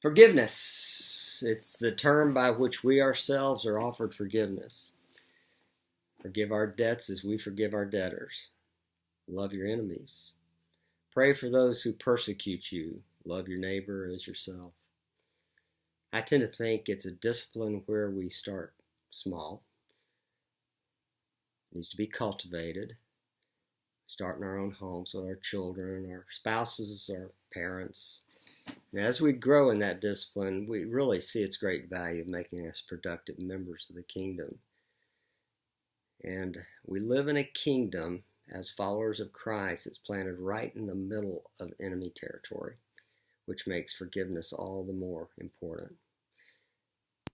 Forgiveness. It's the term by which we ourselves are offered forgiveness. Forgive our debts as we forgive our debtors. Love your enemies. Pray for those who persecute you. Love your neighbor as yourself. I tend to think it's a discipline where we start small. It needs to be cultivated. Start in our own homes with our children, our spouses, our parents. And as we grow in that discipline, we really see its great value of making us productive members of the kingdom. And we live in a kingdom as followers of Christ that's planted right in the middle of enemy territory, which makes forgiveness all the more important.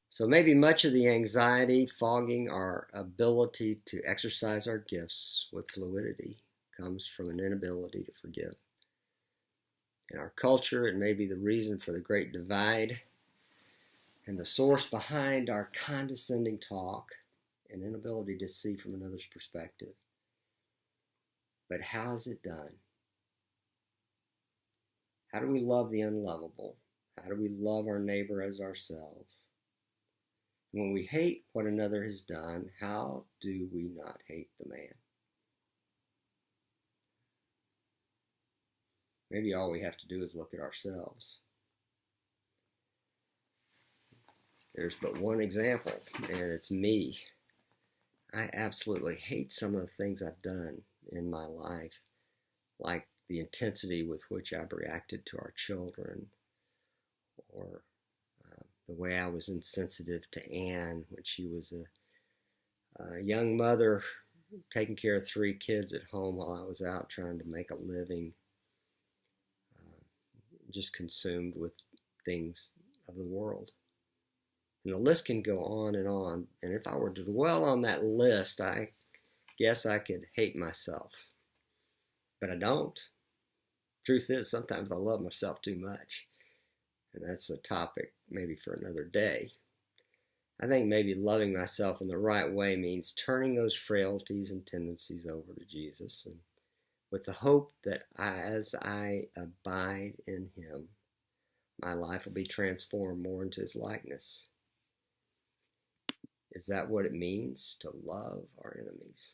So maybe much of the anxiety fogging our ability to exercise our gifts with fluidity comes from an inability to forgive. In our culture, it may be the reason for the great divide and the source behind our condescending talk and inability to see from another's perspective. But how is it done? How do we love the unlovable? How do we love our neighbor as ourselves? When we hate what another has done, how do we not hate the man? Maybe all we have to do is look at ourselves. There's but one example, and it's me. I absolutely hate some of the things I've done in my life, like the intensity with which I've reacted to our children, or the way I was insensitive to Anne when she was a young mother taking care of 3 kids at home while I was out trying to make a living, just consumed with things of the world. And the list can go on, and if I were to dwell on that list, I guess I could hate myself. But I don't. Truth is, sometimes I love myself too much. And that's a topic maybe for another day. I think maybe loving myself in the right way means turning those frailties and tendencies over to Jesus, and with the hope that as I abide in him, my life will be transformed more into his likeness. Is that what it means to love our enemies?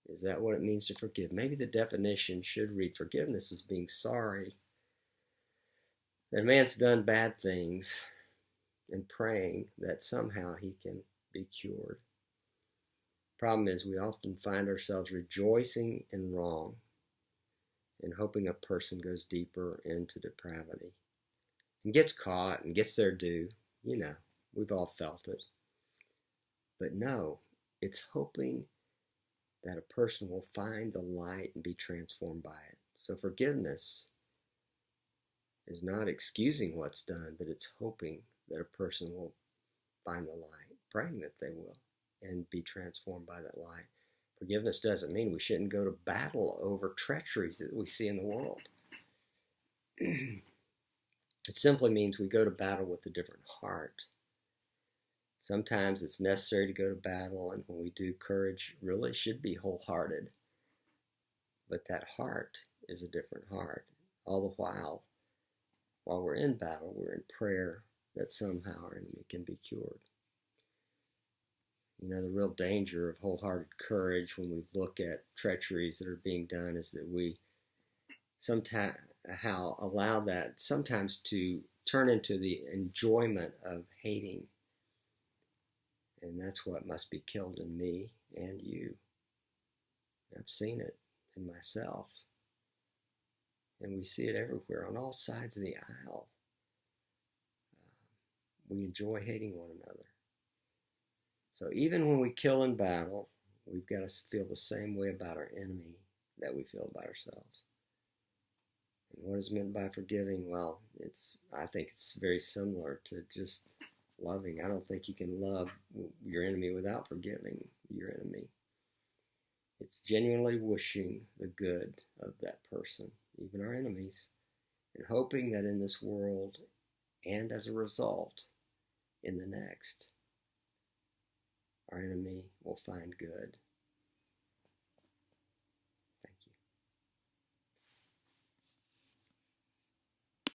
Is that what it means to forgive? Maybe the definition should read forgiveness as being sorry that a man's done bad things and praying that somehow he can be cured. Problem is, we often find ourselves rejoicing in wrong and hoping a person goes deeper into depravity and gets caught and gets their due. You know, we've all felt it. But no, it's hoping that a person will find the light and be transformed by it. So forgiveness is not excusing what's done, but it's hoping that a person will find the light, praying that they will, and be transformed by that light. Forgiveness doesn't mean we shouldn't go to battle over treacheries that we see in the world. It simply means we go to battle with a different heart. Sometimes it's necessary to go to battle, and when we do, courage really should be wholehearted. But that heart is a different heart. All the while we're in battle, we're in prayer that somehow our enemy can be cured. You know, the real danger of wholehearted courage when we look at treacheries that are being done is that we somehow allow that sometimes to turn into the enjoyment of hating. And that's what must be killed in me and you. I've seen it in myself. And we see it everywhere, on all sides of the aisle. We enjoy hating one another. So even when we kill in battle, we've got to feel the same way about our enemy that we feel about ourselves. And what is meant by forgiving? Well, I think it's very similar to just loving. I don't think you can love your enemy without forgiving your enemy. It's genuinely wishing the good of that person, even our enemies, and hoping that in this world, and as a result, in the next, our enemy will find good